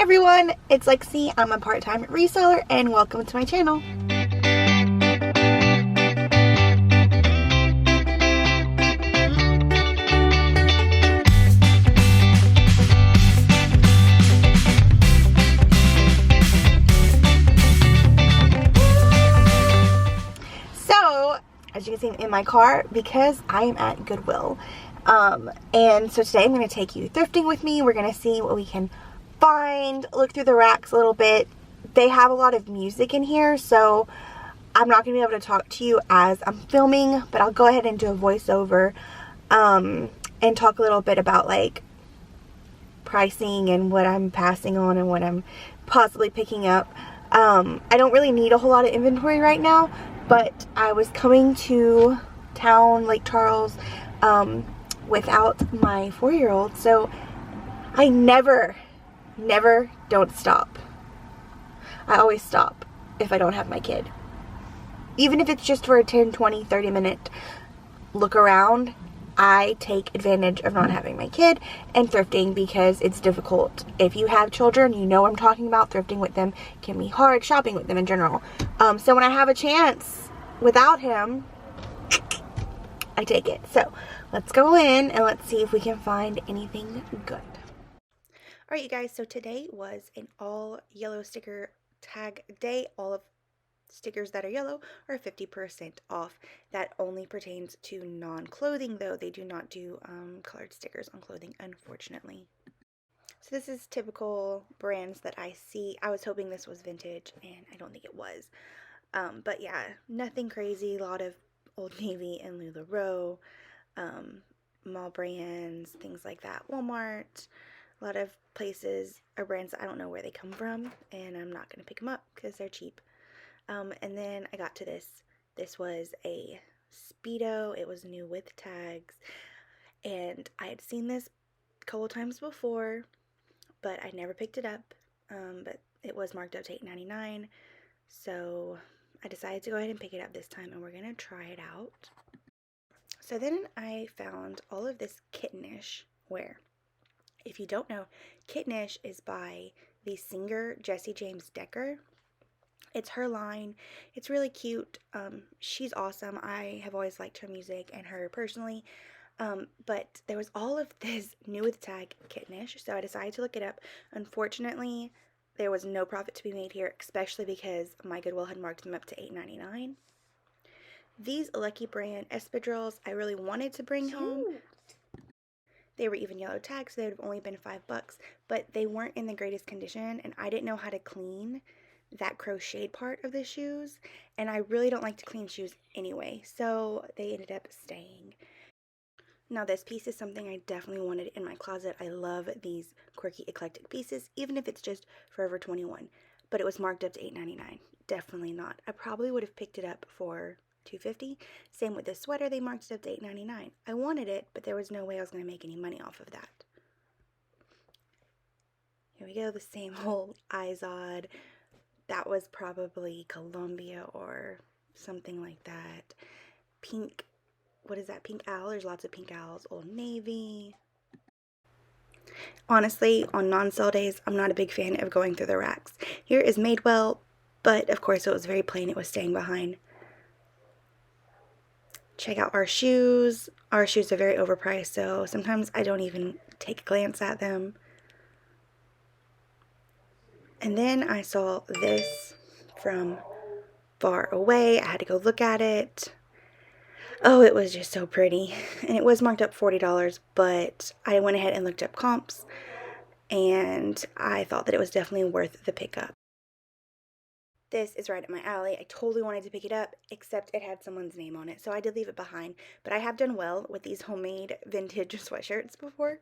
everyone, it's Lexi. I'm a part-time reseller and welcome to my channel. So, as you can see, I'm in my car because I am at Goodwill. And so today I'm going to take you thrifting with me. We're going to see what we can find, look through the racks a little bit. They have a lot of music in here, so I'm not going to be able to talk to you as I'm filming, but I'll go ahead and do a voiceover and talk a little bit about like pricing and what I'm passing on and what I'm possibly picking up. I don't really need a whole lot of inventory right now, but I was coming to town, Lake Charles, without my 4-year-old, so I never don't stop. I always stop if I don't have my kid. Even if it's just for a 10, 20, 30 minute look around, I take advantage of not having my kid and thrifting because it's difficult. If you have children, you know what I'm talking about. Thrifting with them can be hard, shopping with them in general. So when I have a chance without him, I take it. So let's go in and let's see if we can find anything good. Alright, you guys, so today was an all yellow sticker tag day. All of stickers that are yellow are 50% off. That only pertains to non-clothing, though. They do not do colored stickers on clothing, unfortunately. So this is typical brands that I see. I was hoping this was vintage, and I don't think it was. But yeah, nothing crazy. A lot of Old Navy and LuLaRoe, mall brands, things like that. Walmart. A lot of places are brands that I don't know where they come from, and I'm not going to pick them up because they're cheap. And then I got to this. This was a Speedo. It was new with tags, and I had seen this a couple times before, but I never picked it up. But it was marked up to $8.99, so I decided to go ahead and pick it up this time, and we're going to try it out. So then I found all of this kittenish wear. If you don't know, Kittenish is by the singer Jessie James Decker. It's her line. It's really cute. She's awesome. I have always liked her music and her personally. But there was all of this new with tag Kittenish, so I decided to look it up. Unfortunately, there was no profit to be made here, especially because my Goodwill had marked them up to $8.99. These Lucky Brand espadrilles I really wanted to bring home. They were even yellow tags, so they would have only been $5, but they weren't in the greatest condition, and I didn't know how to clean that crocheted part of the shoes, and I really don't like to clean shoes anyway, so they ended up staying. Now this piece is something I definitely wanted in my closet. I love these quirky eclectic pieces, even if it's just Forever 21, but it was marked up to $8.99. Definitely not. I probably would have picked it up for $2.50. Same with this sweater, they marked it up to $8.99. I wanted it, but there was no way I was going to make any money off of that. Here we go, the same old Izod. That was probably Columbia or something like that. Pink, what is that? Pink Owl. There's lots of Pink Owls. Old Navy. Honestly, on non-sale days, I'm not a big fan of going through the racks. Here is Madewell, but of course it was very plain. It was staying behind. Check out our shoes. Our shoes are very overpriced, so sometimes I don't even take a glance at them. And then I saw this from far away. I had to go look at it. Oh, it was just so pretty. And it was marked up $40, but I went ahead and looked up comps, and I thought that it was definitely worth the pickup. This is right up my alley. I totally wanted to pick it up, except it had someone's name on it, so I did leave it behind. But I have done well with these homemade vintage sweatshirts before.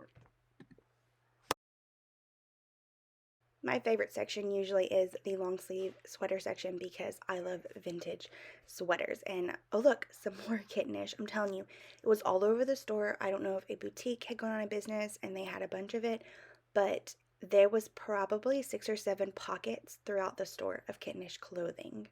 My favorite section usually is the long sleeve sweater section because I love vintage sweaters. And oh look, some more Kittenish. I'm telling you, it was all over the store. I don't know if a boutique had gone out of business and they had a bunch of it, but there was probably 6 or 7 pockets throughout the store of Kittenish clothing.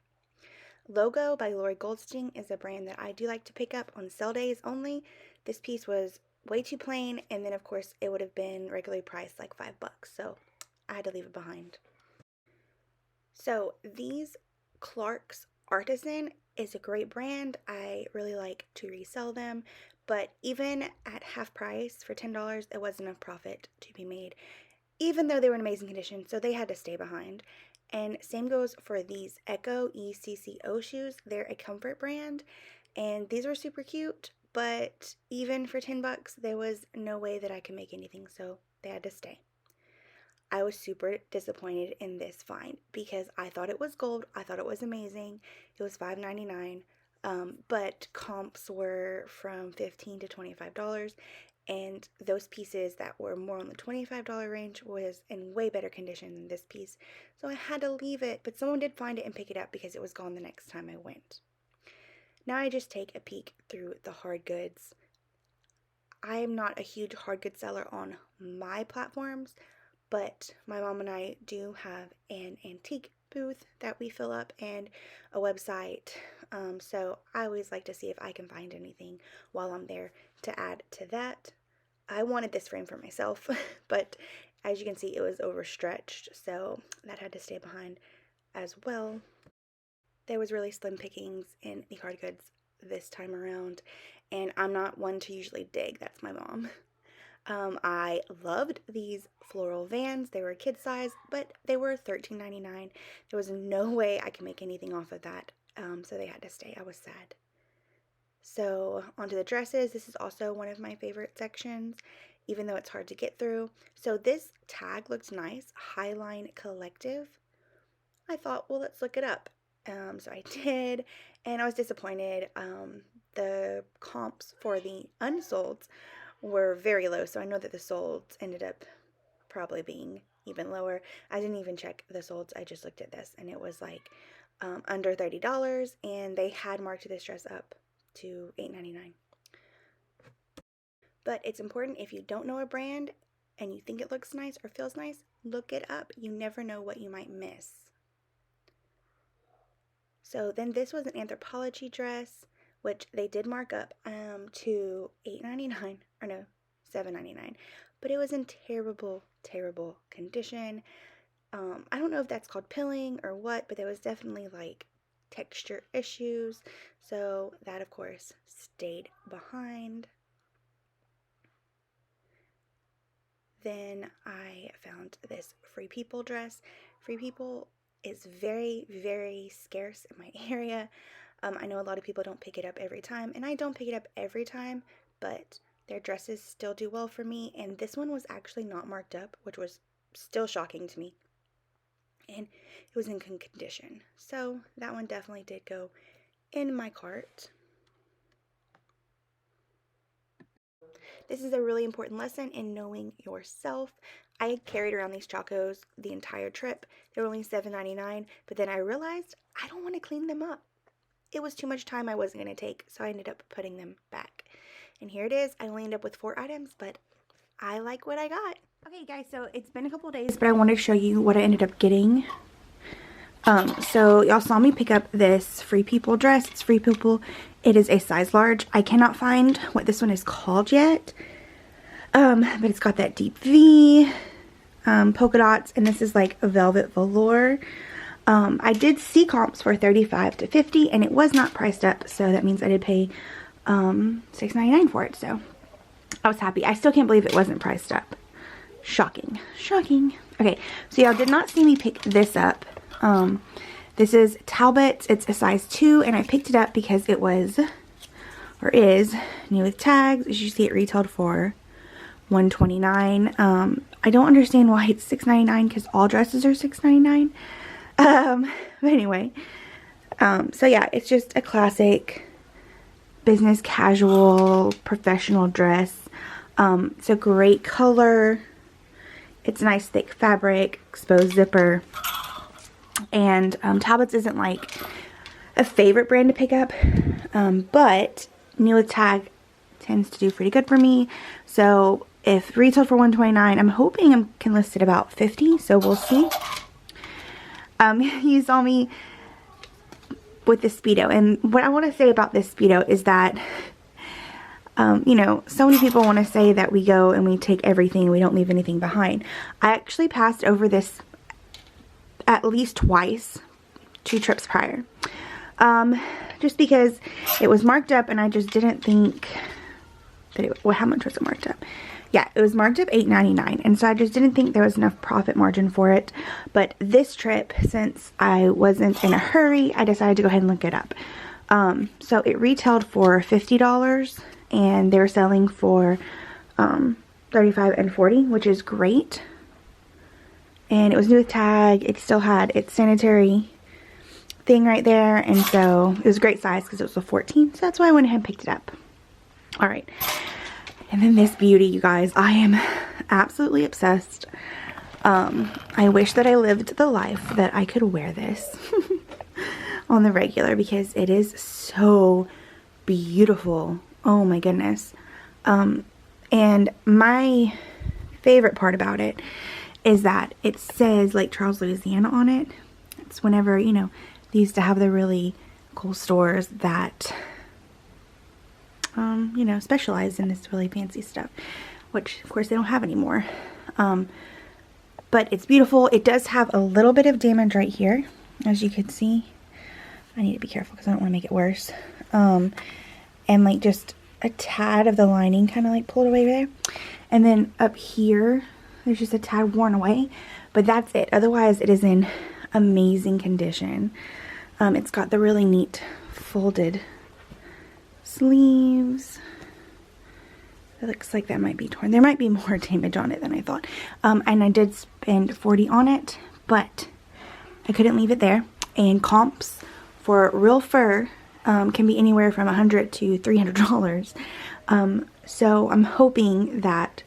Logo by Lori Goldstein is a brand that I do like to pick up on sale days only. This piece was way too plain, and then of course it would have been regularly priced like $5, so I had to leave it behind. So these Clark's Artisan is a great brand. I really like to resell them, but even at half price for $10, it wasn't enough profit to be made, even though they were in amazing condition, so they had to stay behind. And same goes for these Echo ECCO shoes. They're a comfort brand, and these are super cute, but even for 10 bucks, there was no way that I could make anything, so they had to stay. I was super disappointed in this find because I thought it was gold. I thought it was amazing. It was $5.99, but comps were from $15 to $25, and those pieces that were more on the $25 range was in way better condition than this piece. So I had to leave it, but someone did find it and pick it up because it was gone the next time I went. Now I just take a peek through the hard goods. I am not a huge hard goods seller on my platforms, but my mom and I do have an antique booth that we fill up and a website. So I always like to see if I can find anything while I'm there to add to that. I wanted this frame for myself, but as you can see, it was overstretched, so that had to stay behind as well. There was really slim pickings in the hard goods this time around, and I'm not one to usually dig. That's my mom. I loved these floral Vans. They were kid size, but they were $13.99. There was no way I could make anything off of that, so they had to stay. I was sad. So onto the dresses. This is also one of my favorite sections, even though it's hard to get through. So this tag looked nice, Highline Collective. I thought, well, let's look it up. So I did, and I was disappointed. The comps for the unsolds were very low, so I know that the solds ended up probably being even lower. I didn't even check the solds. I just looked at this, and it was like under $30, and they had marked this dress up to $8.99. But it's important, if you don't know a brand and you think it looks nice or feels nice, look it up. You never know what you might miss. So then this was an Anthropology dress, which they did mark up to $8.99, or no, $7.99, but it was in terrible, terrible condition. I don't know if that's called pilling or what, but there was definitely like texture issues, so that of course stayed behind. Then I found this Free People dress. Free People is very, very scarce in my area. I know a lot of people don't pick it up every time, and I don't pick it up every time, but their dresses still do well for me, and this one was actually not marked up, which was still shocking to me, and it was in good condition. So that one definitely did go in my cart. This is a really important lesson in knowing yourself. I carried around these Chacos the entire trip. They were only $7.99, but then I realized I don't want to clean them up. It was too much time I wasn't going to take, so I ended up putting them back. And here it is. I only ended up with 4 items, but I like what I got. Okay, guys, so it's been a couple days, but I wanted to show you what I ended up getting. So y'all saw me pick up this Free People dress. It's Free People. It is a size large. I cannot find what this one is called yet. But it's got that deep V, polka dots, and this is like a velvet velour. I did see comps for $35 to $50, and it was not priced up, so that means I did pay $6.99 for it, so I was happy. I still can't believe it wasn't priced up. Shocking. Shocking. Okay, so y'all did not see me pick this up. This is Talbot's. It's a size 2, and I picked it up because it was, or is, new with tags. As you see, it retailed for $129. I don't understand why it's $6.99 because all dresses are $6.99. But anyway, so yeah, it's just a classic business casual professional dress. It's a great color. It's nice thick fabric, exposed zipper. And Talbot's isn't like a favorite brand to pick up, but new with tag tends to do pretty good for me. So if retail for $129, I'm hoping I can list it about $50, so we'll see. You saw me with the Speedo, and what I want to say about this Speedo is that You know, so many people want to say that we go and we take everything and we don't leave anything behind. I actually passed over this at least twice, 2 trips prior. Just because it was marked up and I just didn't think that it, well, how much was it marked up? Yeah, it was marked up $8.99, and so I just didn't think there was enough profit margin for it. But this trip, since I wasn't in a hurry, I decided to go ahead and look it up. So it retailed for $50, and they're selling for $35 and $40, which is great. And it was new with tag. It still had its sanitary thing right there, and so it was a great size because it was a 14, so that's why I went ahead and picked it up. All right, and then this beauty, you guys, I am absolutely obsessed. I wish that I lived the life that I could wear this on the regular, because it is so beautiful. Oh my goodness. And my favorite part about it is that it says Lake Charles, Louisiana on it. It's whenever, you know, they used to have the really cool stores that, you know, specialize in this really fancy stuff, which of course they don't have anymore. But it's beautiful. It does have a little bit of damage right here, as you can see. I need to be careful because I don't want to make it worse. And like just a tad of the lining kind of like pulled away there. And then up here, there's just a tad worn away, but that's it. Otherwise, it is in amazing condition. It's got the really neat folded sleeves. It looks like that might be torn. There might be more damage on it than I thought. And I did spend $40 on it, but I couldn't leave it there. And comps for real fur can be anywhere from $100 to $300. So I'm hoping that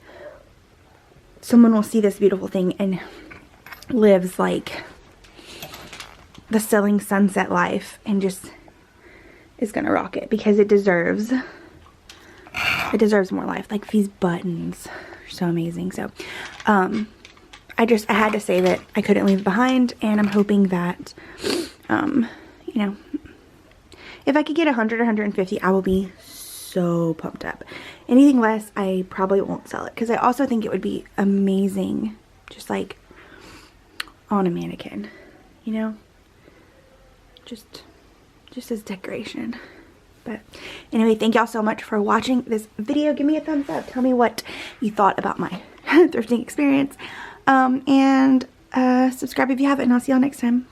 someone will see this beautiful thing and lives like the selling sunset life and just is gonna rock it, because it deserves more life. Like, these buttons are so amazing. So I had to say that I couldn't leave it behind, and I'm hoping that you know, if I could get 100 or 150, I will be so pumped up. Anything less, I probably won't sell it, because I also think it would be amazing just like on a mannequin, you know, just as decoration. But anyway, thank y'all so much for watching this video. Give me a thumbs up. Tell me what you thought about my thrifting experience. And subscribe if you haven't, and I'll see y'all next time.